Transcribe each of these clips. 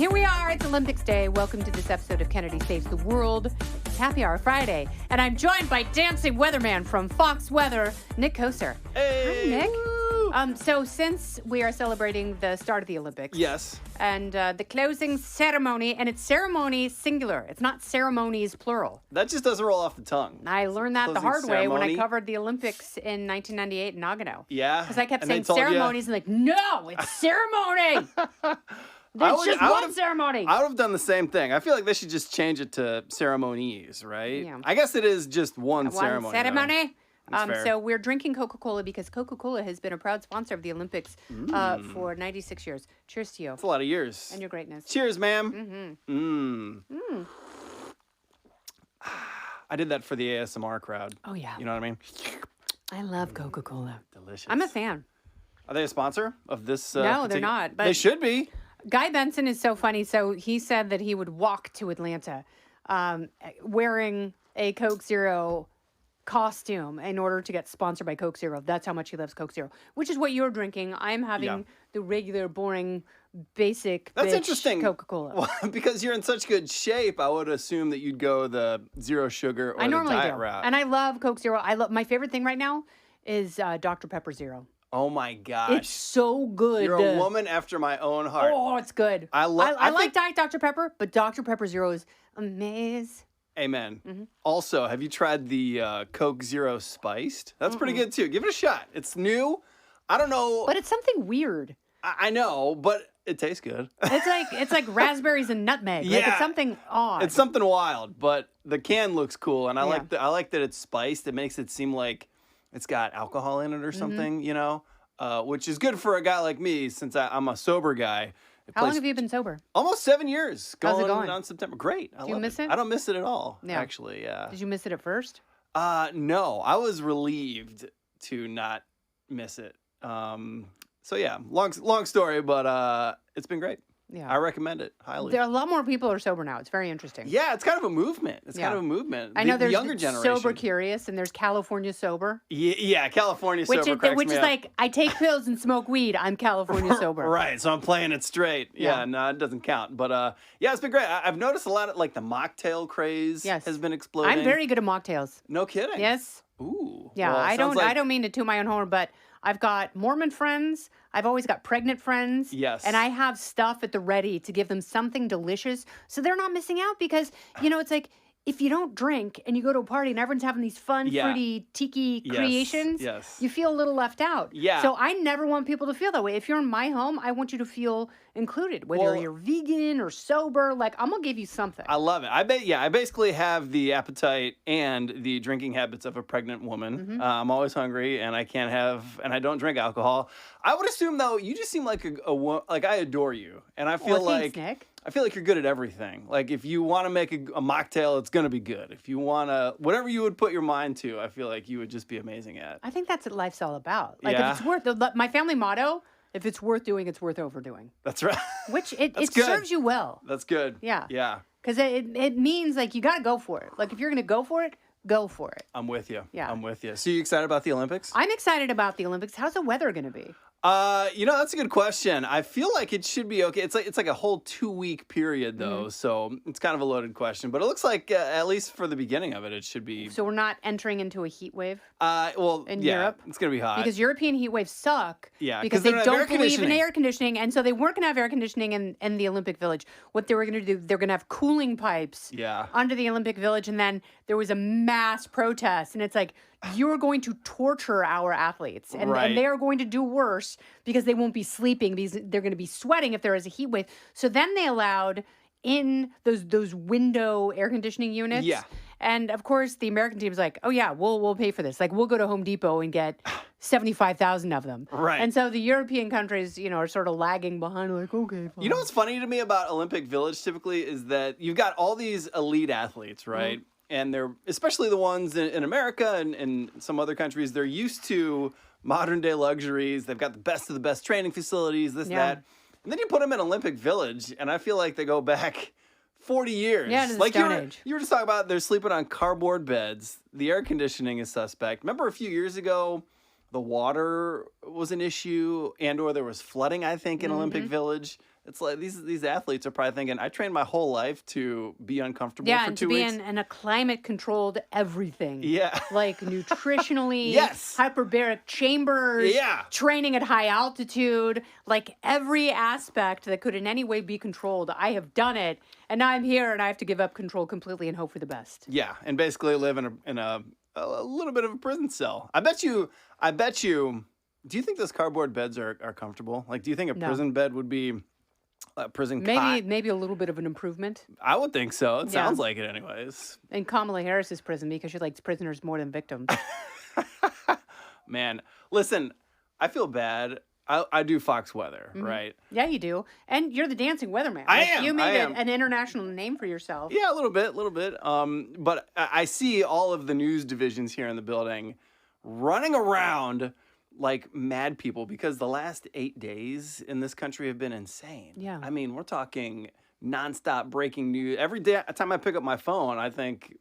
Here we are. It's Olympics Day. Welcome to this episode of Kennedy Saves the World. It's Happy Hour Friday. And I'm joined by dancing weatherman from Fox Weather, Nick Koser. Hey. Hi, Nick. So since we are celebrating the start of the Olympics. Yes. And the closing ceremony, and it's ceremony singular. It's not ceremonies plural. That just doesn't roll off the tongue. I learned that the Closing hard way when I ceremony? covered the Olympics in 1998 in Nagano. Yeah. Because I kept And they saying told you- ceremonies and like, no, it's ceremony. I It's would- just I one would've- ceremony. I would have done the same thing. I feel like they should just change it to ceremonies, right? Yeah. I guess it is just one ceremony. One ceremony. That's fair. So we're drinking Coca-Cola because Coca-Cola has been a proud sponsor of the Olympics for 96 years. Cheers to you It's a lot of years. and your greatness. Cheers, ma'am. Mm-hmm. I did that for the ASMR crowd. Oh, yeah. You know what I mean? I love Coca-Cola. Delicious. I'm a fan. Are they a sponsor of this? No, they're particular- not, but- They should be. Guy Benson is so funny. So he said that he would walk to Atlanta wearing a Coke Zero costume in order to get sponsored by Coke Zero. That's how much he loves Coke Zero, which is what you're drinking. I'm having Yeah. the regular, boring, basic That's bitch interesting. Coca-Cola. Well, because you're in such good shape, I would assume that you'd go the zero sugar or I the normally diet do. route. And I love Coke Zero. I love my favorite thing right now is Dr. Pepper Zero. Oh my gosh. It's so good. You're a woman after my own heart. Oh, it's good. I like think- Diet Dr. Pepper, but Dr. Pepper Zero is amazing. Amen. Mm-hmm. Also, have you tried the Coke Zero Spiced? That's pretty good too. Give it a shot. It's new. I don't know. But it's something weird. I know, but it tastes good. It's like raspberries and nutmeg. Like Yeah. it's something odd. It's something wild, but the can looks cool, and I Yeah. like that it's spiced. It makes it seem like it's got alcohol in it or Mm-hmm. something, you know, which is good for a guy like me since I'm a sober guy. How long have you been sober? Almost 7 years. How's it going? On September. Great. I Do you love miss it? I don't miss it at all. Yeah. Actually, yeah. Did you miss it at first? No, I was relieved to not miss it. So yeah, long story, but it's been great. Yeah. I recommend it highly. There are a lot more people are sober now. It's very interesting. Yeah, it's kind of a movement. It's Yeah. kind of a movement. I know The there's younger generation. sober curious and there's California sober, Yeah, California sober cracks which me is up. like I take pills and smoke weed. I'm California sober. Right, so I'm playing it straight. Yeah. Yeah, no, it doesn't count. But yeah, it's been great. I've noticed a lot of like the mocktail craze Yes. has been exploding. I'm very good at mocktails. No kidding. Yes. Ooh. Yeah, well, I sounds don't like- mean to toot my own horn, but I've got Mormon friends. I've always got pregnant friends. Yes. And I have stuff at the ready to give them something delicious so they're not missing out because, you know, it's like if you don't drink and you go to a party and everyone's having these fun, Yeah. fruity, tiki Yes, creations, yes. you feel a little left out. Yeah. So I never want people to feel that way. If you're in my home, I want you to feel included, whether Well- you're vegan or sober. Like, I'm going to give you something. I love it. I basically have the appetite and the drinking habits of a pregnant woman. Mm-hmm. I'm always hungry, and I don't drink alcohol. I would assume though, you just seem like like I adore you, and I feel Well, thanks, like Nick. I feel like you're good at everything. Like if you want to make a mocktail, it's gonna be good. If you want to, whatever you would put your mind to, I feel like you would just be amazing at. I think that's what life's all about. Like, Yeah. if it's worth, my family motto, if it's worth doing, it's worth overdoing. That's right. Which it That's good. serves you well. That's good. Yeah. Yeah. Because it means like you got to go for it. Like if you're going to go for it, go for it. I'm with you. Yeah. I'm with you. So you excited about the Olympics? I'm excited about the Olympics. How's the weather going to be? That's a good question. I feel like it should be okay. It's like a whole 2-week period though, Mm-hmm. so it's kind of a loaded question. But it looks like at least for the beginning of it, it should be. So we're not entering into a heat wave In Europe? it's gonna be hot. because European heat waves suck. Yeah, because 'cause they they don't have air don't believe in conditioning. air conditioning, and so they weren't going to have air conditioning in the Olympic Village. What they were going to do, they're going to have cooling pipes. Yeah. Under the Olympic Village, and then there was a mass protest, and it's like you're going to torture our athletes, and Right. they are going to do worse because they won't be sleeping because they're going to be sweating if there is a heat wave. So then they allowed in those window air conditioning units. Yeah. And of course, the American team's like, "Oh yeah, we'll pay for this. Like, we'll go to Home Depot and get 75,000 of them." Right. And so the European countries, are sort of lagging behind. Like, okay, fine. You know what's funny to me about Olympic Village typically is that you've got all these elite athletes, right? And they're, especially the ones in America and some other countries, they're used to modern day luxuries. They've got the best of the best training facilities, this, Yeah. that. And then you put them in Olympic Village, and I feel like they go back 40 years. Yeah, to the like Stone Age. you were just talking about they're sleeping on cardboard beds. The air conditioning is suspect. Remember a few years ago, the water was an issue, and or there was flooding, I think, in Olympic Village. It's like these athletes are probably thinking, I trained my whole life to be uncomfortable Yeah, for and 2 to be weeks. in a climate controlled everything. Yeah. Like nutritionally, Yes. hyperbaric chambers, Yeah. training at high altitude, like every aspect that could in any way be controlled. I have done it, and now I'm here and I have to give up control completely and hope for the best. Yeah, and basically live in a little bit of a prison cell. I bet you. Do you think those cardboard beds are comfortable? Like, do you think a No. prison bed would be a prison cot? Maybe a little bit of an improvement. I would think so. It Yeah. sounds like it, anyways. In Kamala Harris's prison because she likes prisoners more than victims. Man, listen, I feel bad. I do Fox Weather, right? Yeah, you do. And you're the dancing weatherman. I Like, am, You I made am. an international name for yourself. Yeah, a little bit. But I see all of the news divisions here in the building running around like mad people because the last 8 days in this country have been insane. Yeah. I mean, we're talking nonstop breaking news. Every time I pick up my phone, I think,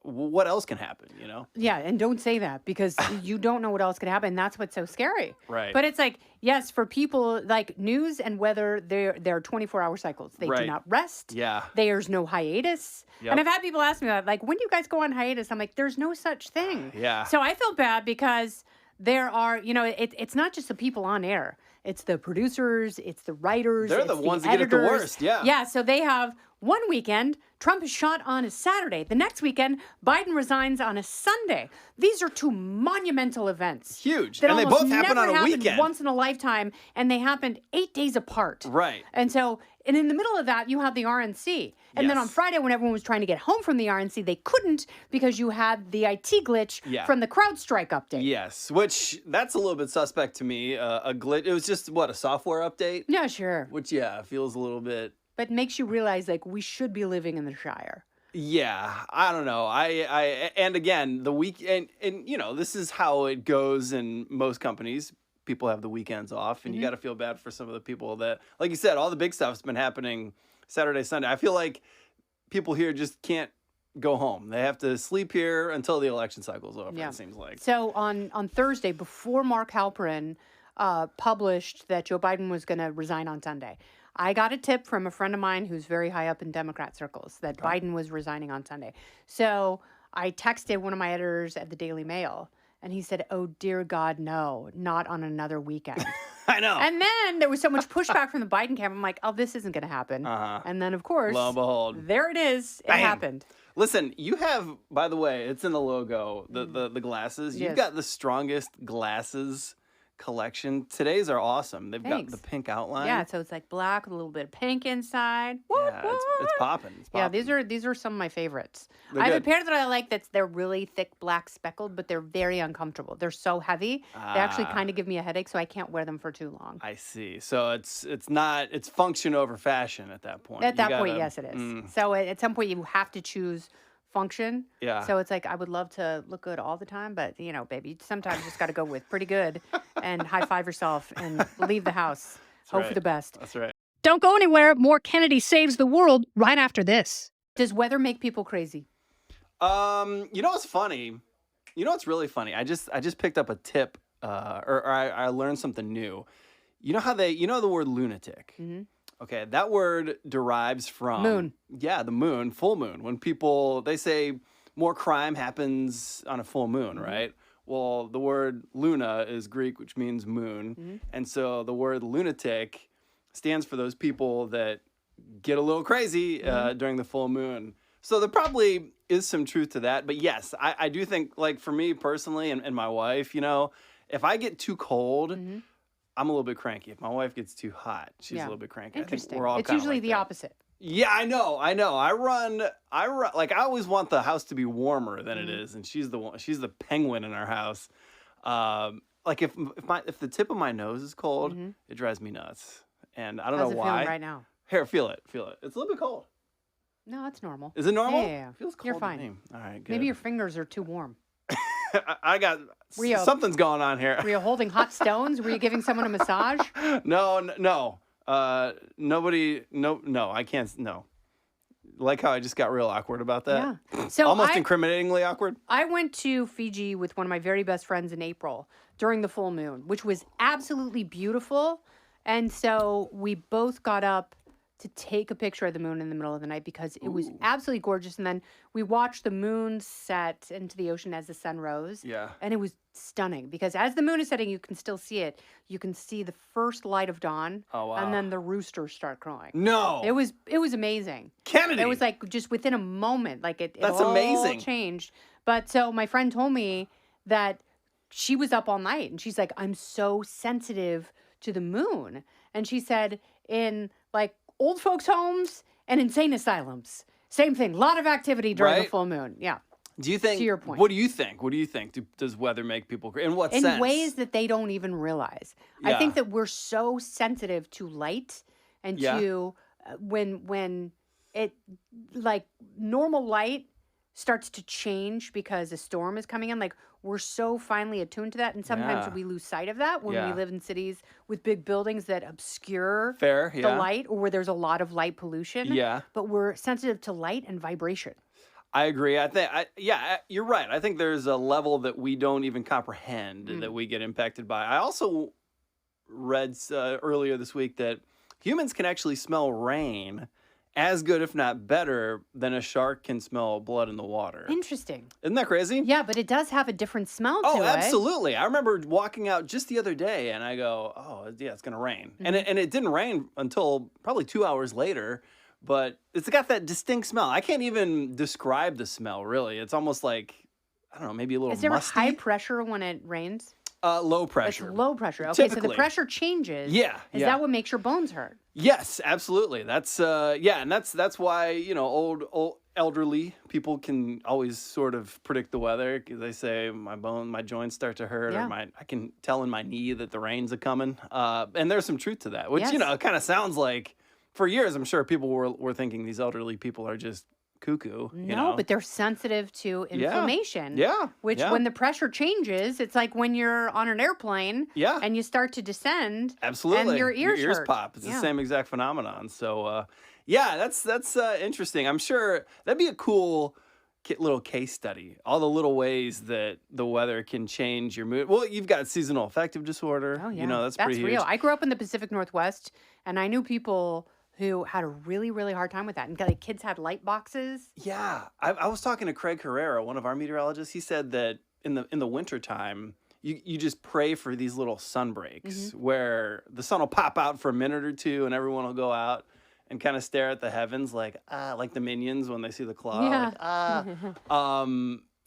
what else can happen, you know? Yeah, and don't say that because you don't know what else could happen. That's what's so scary. Right. But it's like, yes, for people like news and weather, they're 24-hour cycles. They do Right. not rest. Yeah. There's no hiatus. Yep. And I've had people ask me that, like, when do you guys go on hiatus? I'm like, there's no such thing. Yeah. So I feel bad because there are, it's not just the people on air. It's the producers, it's the writers. They're it's the ones that get it the editors. worst, yeah. Yeah, so they have one weekend, Trump is shot on a Saturday. The next weekend, Biden resigns on a Sunday. These are two monumental events. Huge. That And they almost both happen never on a happened weekend. once in a lifetime, and they happened 8 days apart. Right. And so, and in the middle of that, you have the RNC. And then on Yes. Friday, when everyone was trying to get home from the RNC, they couldn't because you had the IT glitch Yeah. from the CrowdStrike update. Yes, which that's a little bit suspect to me. A glitch. It was just a software update, Yeah, sure. which feels a little bit. But makes you realize, like, we should be living in the Shire. Yeah, I don't know. And again, the week and this is how it goes in most companies. People have the weekends off, and you got to feel bad for some of the people that, like you said, all the big stuff's been happening Saturday, Sunday. I feel like people here just can't go home. They have to sleep here until the election cycle's over. Yeah. It seems like. So on Thursday, before Mark Halperin published that Joe Biden was going to resign on Sunday, I got a tip from a friend of mine who's very high up in Democrat circles that Biden was resigning on Sunday. So I texted one of my editors at the Daily Mail, and he said, "Oh, dear God, no, not on another weekend." I know. And then there was so much pushback from the Biden camp. I'm like, oh, this isn't going to happen. Uh-huh. And then, of course, Lo and behold. there it is. It Bam. happened. Listen, you have, by the way, it's in the logo, the glasses. You've Yes. got the strongest glasses collection. Today's are awesome. They've Thanks. got the pink outline. Yeah, so it's like black with a little bit of pink inside. What, Yeah, it's what? popping. It's Yeah, popping. these are some of my favorites. They're I have a good. pair that I like they're really thick black speckled, but they're very uncomfortable. They're so heavy. They actually Ah. kind of give me a headache, so I can't wear them for too long. I see. So it's function over fashion at that point. At You that point, gotta- yes, it is. Mm, So at some point, you have to choose function. yeah. So it's like I would love to look good all the time, but baby, you sometimes you just got to go with pretty good and high five yourself and leave the house. Hope for right. the best. That's right. Don't go anywhere. More Kennedy Saves the World right after this. Does weather make people crazy? You know what's funny? You know what's really funny? I just picked up a tip, or I learned something new. You know how the word lunatic? Mhm. Okay, that word derives from Moon. Yeah, the moon, full moon. When they say more crime happens on a full moon, right? Well, the word luna is Greek, which means moon, and so the word lunatic stands for those people that get a little crazy during the full moon. So there probably is some truth to that. But yes, I do think, like, for me personally and my wife, if I get too cold, I'm a little bit cranky. If my wife gets too hot, she's Yeah. a little bit cranky. I think Interesting. we're all It's kinda usually like the that. opposite. Yeah, I know. I run like I always want the house to be warmer than it is, and she's the penguin in our house. Like if the tip of my nose is cold, it drives me nuts, and I don't How's know it why. feeling right now? Here, feel it. It's a little bit cold. No, it's normal. Is it normal? Yeah. Feels cold You're to fine. me. All right, good. Maybe your fingers are too warm. I got Rio. something's going on here. Were you holding hot stones? Were you giving someone a massage? No. Nobody. No. I can't. No. Like how I just got real awkward about that. Yeah. So Almost incriminatingly awkward. I went to Fiji with one of my very best friends in April during the full moon, which was absolutely beautiful. And so we both got up to take a picture of the moon in the middle of the night because it was absolutely gorgeous. And then we watched the moon set into the ocean as the sun rose. Yeah. And it was stunning because as the moon is setting, you can still see it. You can see the first light of dawn. Oh, wow. And then the roosters start crowing. No. It was amazing. Kennedy. It was like just within a moment, like it That's all amazing. changed. But so my friend told me that she was up all night and she's like, I'm so sensitive to the moon. And she said in like old folks' homes and insane asylums, same thing. A lot of activity during the Right. full moon. Yeah. Do you think? To your point. What do you think? What do you think? Does weather make people crazy? In what In sense? ways that they don't even realize. I Yeah. think that we're so sensitive to light and Yeah. to when it like normal light starts to change because a storm is coming in. Like we're so finely attuned to that, and sometimes Yeah. we lose sight of that when Yeah. we live in cities with big buildings that obscure Fair, the yeah. light, or where there's a lot of light pollution. Yeah. But we're sensitive to light and vibration. I agree. I think, you're right. I think there's a level that we don't even comprehend Mm. that we get impacted by. I also read earlier this week that humans can actually smell rain as good, if not better, than a shark can smell blood in the water. Interesting. Isn't that crazy? Yeah, but it does have a different smell to Oh, it. absolutely. I remember walking out just the other day and I go, oh, yeah, it's going to rain. Mm-hmm. And it didn't rain until probably 2 hours later, but it's got that distinct smell. I can't even describe the smell, really. It's almost like, I don't know, maybe a little Is there musty. high pressure when it rains? Low It's pressure. low pressure. Okay, so Typically. the pressure changes. Yeah, Is yeah. that what makes your bones hurt? Yes, absolutely. That's and that's why, old elderly people can always sort of predict the weather. 'Cause they say my joints start to hurt, Yeah. or I can tell in my knee that the rain's a coming. And there's some truth to that, which Yes. kind of sounds like for years I'm sure people were thinking these elderly people are just cuckoo. No, but they're sensitive to inflammation. Yeah, Which, yeah. when the pressure changes, it's like when you're on an airplane Yeah. and you start to descend. Absolutely. And your ears hurt. pop. It's Yeah. the same exact phenomenon. So, that's interesting. I'm sure that'd be a cool little case study. All the little ways that the weather can change your mood. Well, you've got seasonal affective disorder. Oh, yeah. That's pretty real. huge. I grew up in the Pacific Northwest, and I knew people who had a really, really hard time with that. And like kids had light boxes. Yeah. I was talking to Craig Herrera, one of our meteorologists. He said that in the wintertime, you just pray for these little sun breaks where the sun will pop out for a minute or two and everyone will go out and kind of stare at the heavens like the Minions when they see the claw. Yeah.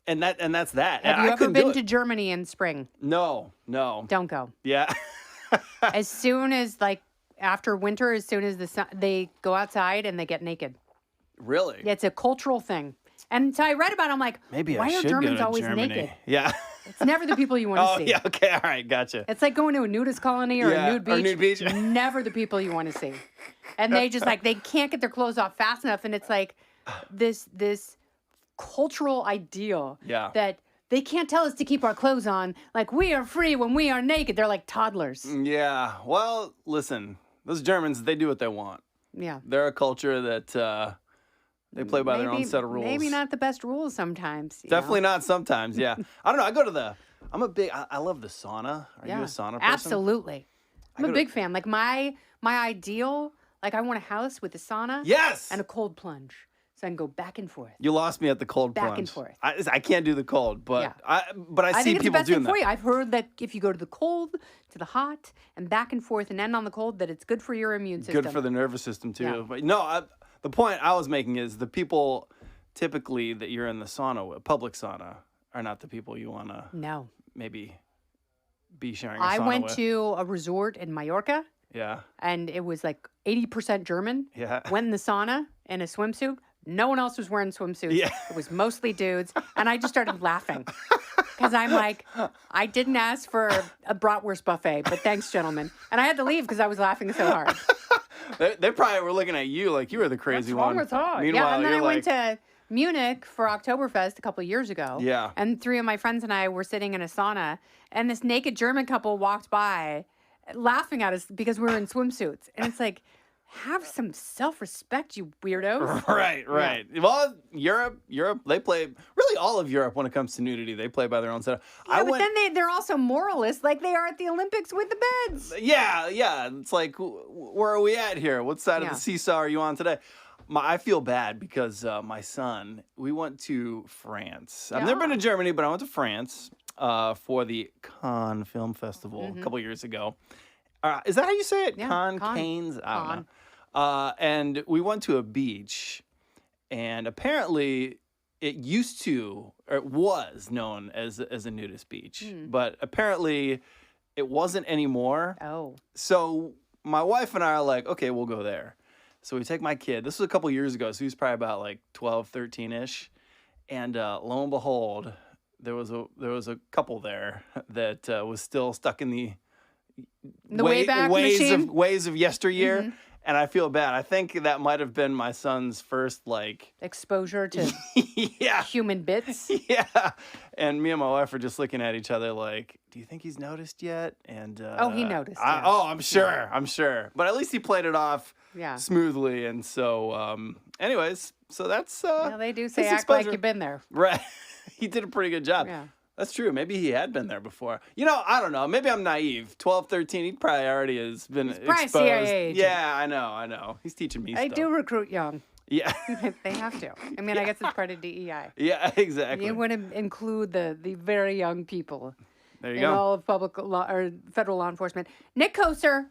And that's that. Have I you ever couldn't do been it. to Germany in spring? No. Don't go. Yeah. As soon as after winter, as soon as the sun, they go outside and they get naked. Really? It's a cultural thing. And so I read about it, I'm like, Maybe why I are should Germans go to always Germany. naked? Yeah. It's never the people you want to Oh, see. yeah. Okay. All right. Gotcha. It's like going to a nudist colony or Yeah, a nude beach. or nude beach. Never the people you want to see. And they just they can't get their clothes off fast enough. And it's like this cultural ideal Yeah. that they can't tell us to keep our clothes on. Like, we are free when we are naked. They're like toddlers. Yeah. Well, listen, those Germans, they do what they want. Yeah. They're a culture that they play by their own set of rules. Maybe not the best rules sometimes. you Definitely know? not sometimes. Yeah. I don't know. I go to I love the sauna. Are you a sauna person? Absolutely. I'm go a to- big fan. Like my ideal, I want a house with a sauna Yes. and a cold plunge. So I can go back and forth. You lost me at the cold Back plunge. and forth. I can't do the cold, but Yeah. I I see think it's the people best thing doing for that. you. I've heard that if you go to the cold, to the hot, and back and forth and end on the cold, that it's good for your immune system. Good for the nervous system too. Yeah. But no, the point I was making is the people typically that you're in the sauna with, public sauna, are not the people you want to No. maybe be sharing a I sauna went with. to a resort in Mallorca, Yeah. and it was 80% German. Yeah. Went in the sauna in a swimsuit. No one else was wearing swimsuits. Yeah. It was mostly dudes. And I just started laughing because I'm like, I didn't ask for a bratwurst buffet, but thanks, gentlemen. And I had to leave because I was laughing so hard. They probably were looking at you like you were the crazy What's wrong one. with her? Meanwhile, Yeah, and then I you're went like, to Munich for Oktoberfest a couple of years ago. Yeah. And 3 of my friends and I were sitting in a sauna, and this naked German couple walked by laughing at us because we were in swimsuits. And it's like, Have some self-respect, you weirdos. Right. Well, Europe, they play, really all of Europe when it comes to nudity, they play by their own set. Yeah, but then they're also moralists like they are at the Olympics with the beds. Yeah. It's like, where are we at here? What side of the seesaw are you on today? I feel bad because my son, we went to France. I've never been to Germany, but I went to France for the Cannes Film Festival a couple years ago. Is that how you say it? Yeah, Cannes? I don't know. And we went to a beach, and apparently it was known as a nudist beach, but apparently it wasn't anymore. Oh. So my wife and I are like, okay, we'll go there. So we take my kid. This was a couple years ago, so he was probably about like 12, 13-ish. And lo and behold, there was a couple there that was still stuck in the Wayback Machine? ways of yesteryear. And I feel bad. I think that might have been my son's first exposure to human bits. Yeah. And me and my wife are just looking at each other like, do you think he's noticed yet? And he noticed. I'm sure. I'm sure. But at least he played it off smoothly. And so anyways, so that's they do say his act exposure. like you've been there. Right. He did a pretty good job. Yeah. That's true. Maybe he had been there before. I don't know. Maybe I'm naive. 12, 13, he probably already has been exposed. CIA agent. Yeah, I know. He's teaching me I stuff. do recruit young. Yeah. They have to. I mean, I guess it's part of DEI. Yeah, exactly. You want to include the very young people There you in go. all of public law or federal law enforcement. Nick Koser,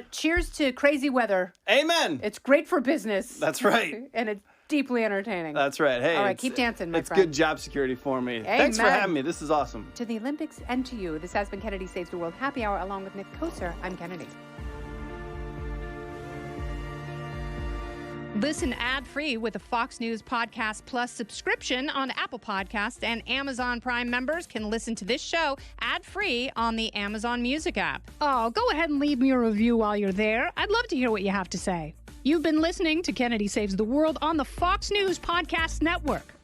cheers to crazy weather. Amen. It's great for business. That's right. And it's deeply entertaining. That's right. Hey, all right, keep dancing, my it's friend. good job security for me. Thanks for Amen. having me. This is awesome. To the Olympics and to you, this has been Kennedy Saves the World Happy Hour along with Nick Koser. I'm Kennedy. Listen ad-free with a Fox News Podcast Plus subscription on Apple Podcasts, and Amazon Prime members can listen to this show ad-free on the Amazon Music app. Oh, go ahead and leave me a review while you're there. I'd love to hear what you have to say. You've been listening to Kennedy Saves the World on the Fox News Podcast Network.